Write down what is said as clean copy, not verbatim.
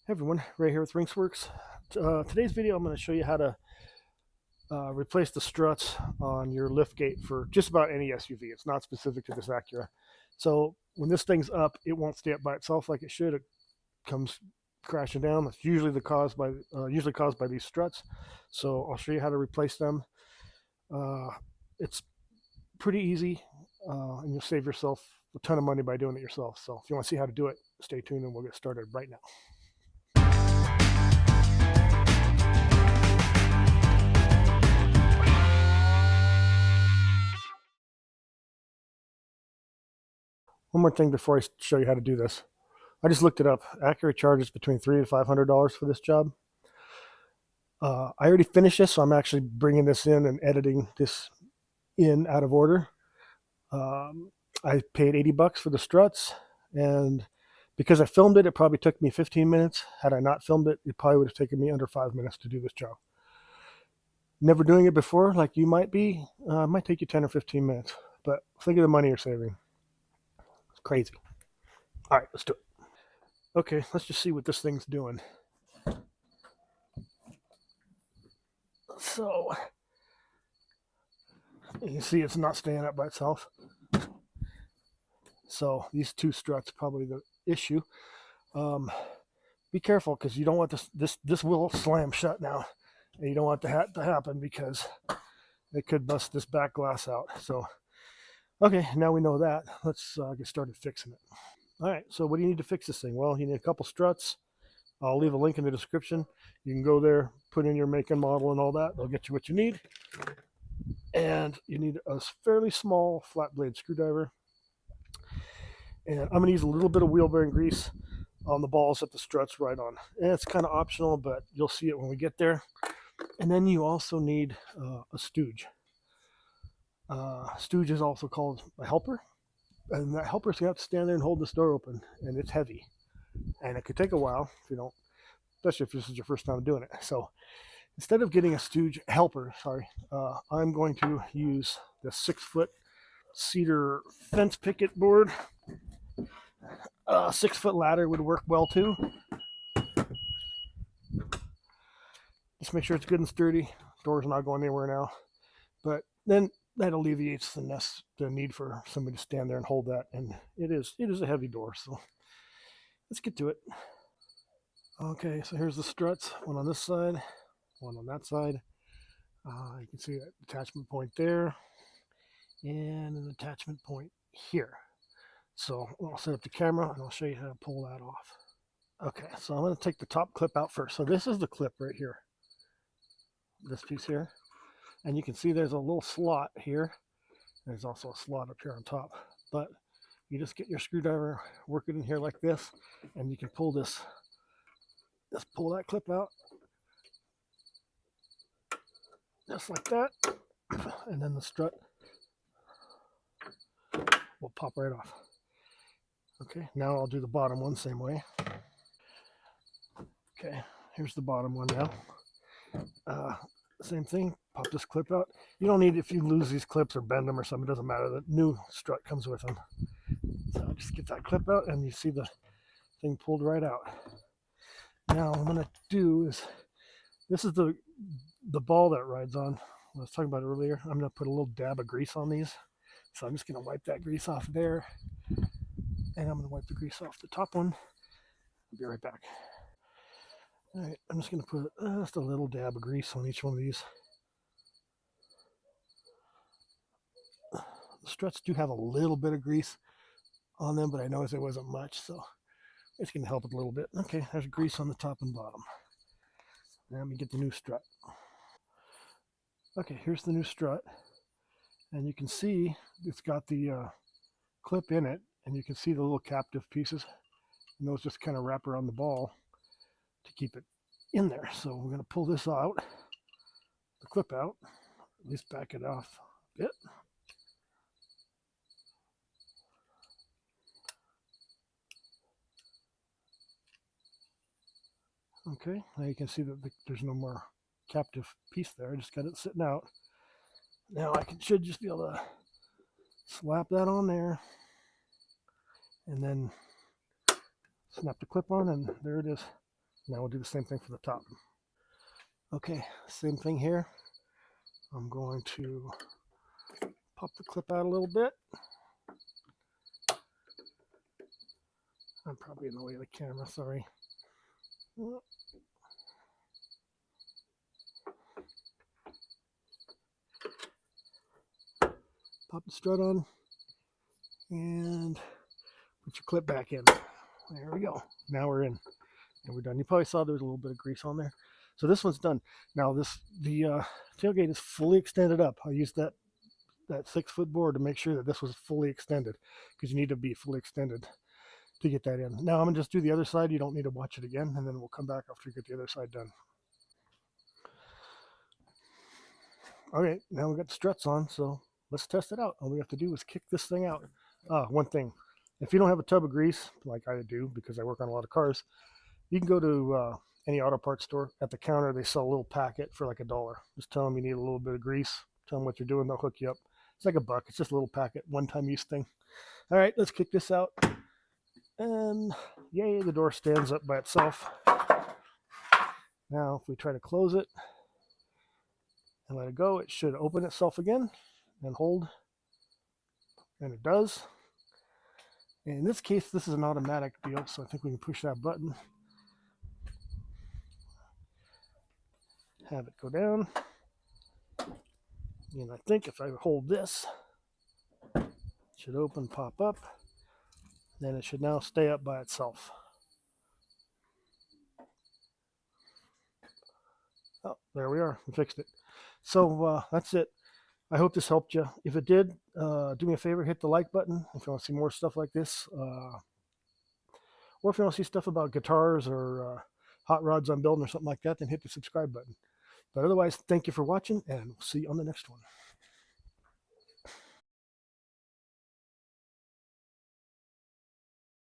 Hey everyone, Ray here with Rinksworks. Today's video I'm going to show you how to replace the struts on your liftgate for just about any SUV. It's not specific to this Acura. So when this thing's up, it won't stay up by itself like it should. It comes crashing down. That's usually usually caused by these struts. So I'll show you how to replace them. It's pretty easy, and you'll save yourself a ton of money by doing it yourself. So if you want to see how to do it, stay tuned and we'll get started right now. One more thing before I show you how to do this. I just looked it up. Acura charges between $300 to $500 for this job. I already finished this, so I'm actually bringing this in and editing this in out of order. I paid $80 for the struts, and because I filmed it, it probably took me 15 minutes. Had I not filmed it, it probably would have taken me under 5 minutes to do this job. Never doing it before, like you might be, it might take you 10 or 15 minutes, but think of the money you're saving. It's crazy. All right, let's do it. Okay, let's just see what this thing's doing. So you can see it's not staying up by itself. So these two struts probably the issue. Be careful because you don't want this will slam shut now, and you don't want that to happen because it could bust this back glass out. So okay, now we know that. Let's get started fixing it. All right, so what do you need to fix this thing? Well, you need a couple struts. I'll leave a link in the description. You can go there, put in your make and model and all that. They'll get you what you need. And you need a fairly small flat blade screwdriver. And I'm going to use a little bit of wheel bearing grease on the balls that the struts ride on. And it's kind of optional, but you'll see it when we get there. And then you also need a stooge. Stooge is also called a helper. And that helper's going to have to stand there and hold this door open. And it's heavy. And it could take a while if you don't, especially if this is your first time doing it. So instead of getting a stooge helper, I'm going to use the 6-foot cedar fence picket board. 6-foot ladder would work well too. Just make sure it's good and sturdy. Door's not going anywhere now. But then that alleviates the need for somebody to stand there and hold that. And it is a heavy door. So let's get to it. Okay, so here's the struts. One on this side, one on that side. You can see that attachment point there and an attachment point here. So I'll set up the camera and I'll show you how to pull that off. Okay, so I'm going to take the top clip out first. So this is the clip right here, this piece here. And you can see there's a little slot here. There's also a slot up here on top. But you just get your screwdriver, work it in here like this, and you can pull this. Just pull that clip out. Just like that. And then the strut will pop right off. Okay, now I'll do the bottom one same way. Okay, here's the bottom one now. Same thing, pop this clip out. You don't need, if you lose these clips or bend them or something, it doesn't matter. The new strut comes with them. So just get that clip out and you see the thing pulled right out. Now what I'm going to do is, this is the ball that it rides on. I was talking about it earlier. I'm going to put a little dab of grease on these. So I'm just going to wipe that grease off there. And I'm going to wipe the grease off the top one. I'll be right back. All right, I'm just going to put just a little dab of grease on each one of these. The struts do have a little bit of grease on them, but I noticed it wasn't much, so it's going to help it a little bit. Okay, there's grease on the top and bottom. Now let me get the new strut. Okay, here's the new strut. And you can see it's got the clip in it, and you can see the little captive pieces. And those just kind of wrap around the ball to keep it in there. So we're going to pull this out, the clip out, at least back it off a bit. Okay, now you can see that there's no more captive piece there. I just got it sitting out. Now I should just be able to slap that on there and then snap the clip on, and there it is. Now we'll do the same thing for the top. Okay, same thing here. I'm going to pop the clip out a little bit. I'm probably in the way of the camera, sorry. Pop the strut on and put your clip back in. There we go. Now we're in and we're done. You probably saw there's a little bit of grease on there. So this one's done. Now the tailgate is fully extended up. I used that 6-foot board to make sure that this was fully extended because you need to be fully extended to get that in. Now I'm gonna just do the other side. You don't need to watch it again, and then we'll come back after we get the other side done. Okay, now we got the struts on, so let's test it out. All we have to do is kick this thing out. One thing, if you don't have a tub of grease, like I do because I work on a lot of cars, you can go to any auto parts store. At the counter, they sell a little packet for like $1. Just tell them you need a little bit of grease. Tell them what you're doing, they'll hook you up. It's like $1. It's just a little packet, one-time use thing. All right, let's kick this out. And yay, the door stands up by itself. Now, if we try to close it and let it go, it should open itself again and hold. And it does. In this case, this is an automatic deal, so I think we can push that button. Have it go down. And I think if I hold this, it should open, pop up. Then it should now stay up by itself. Oh, there we are. We fixed it. So that's it. I hope this helped you. If it did, do me a favor, hit the like button if you want to see more stuff like this. Or if you want to see stuff about guitars or hot rods I'm building or something like that, then hit the subscribe button. But otherwise, thank you for watching, and we'll see you on the next one.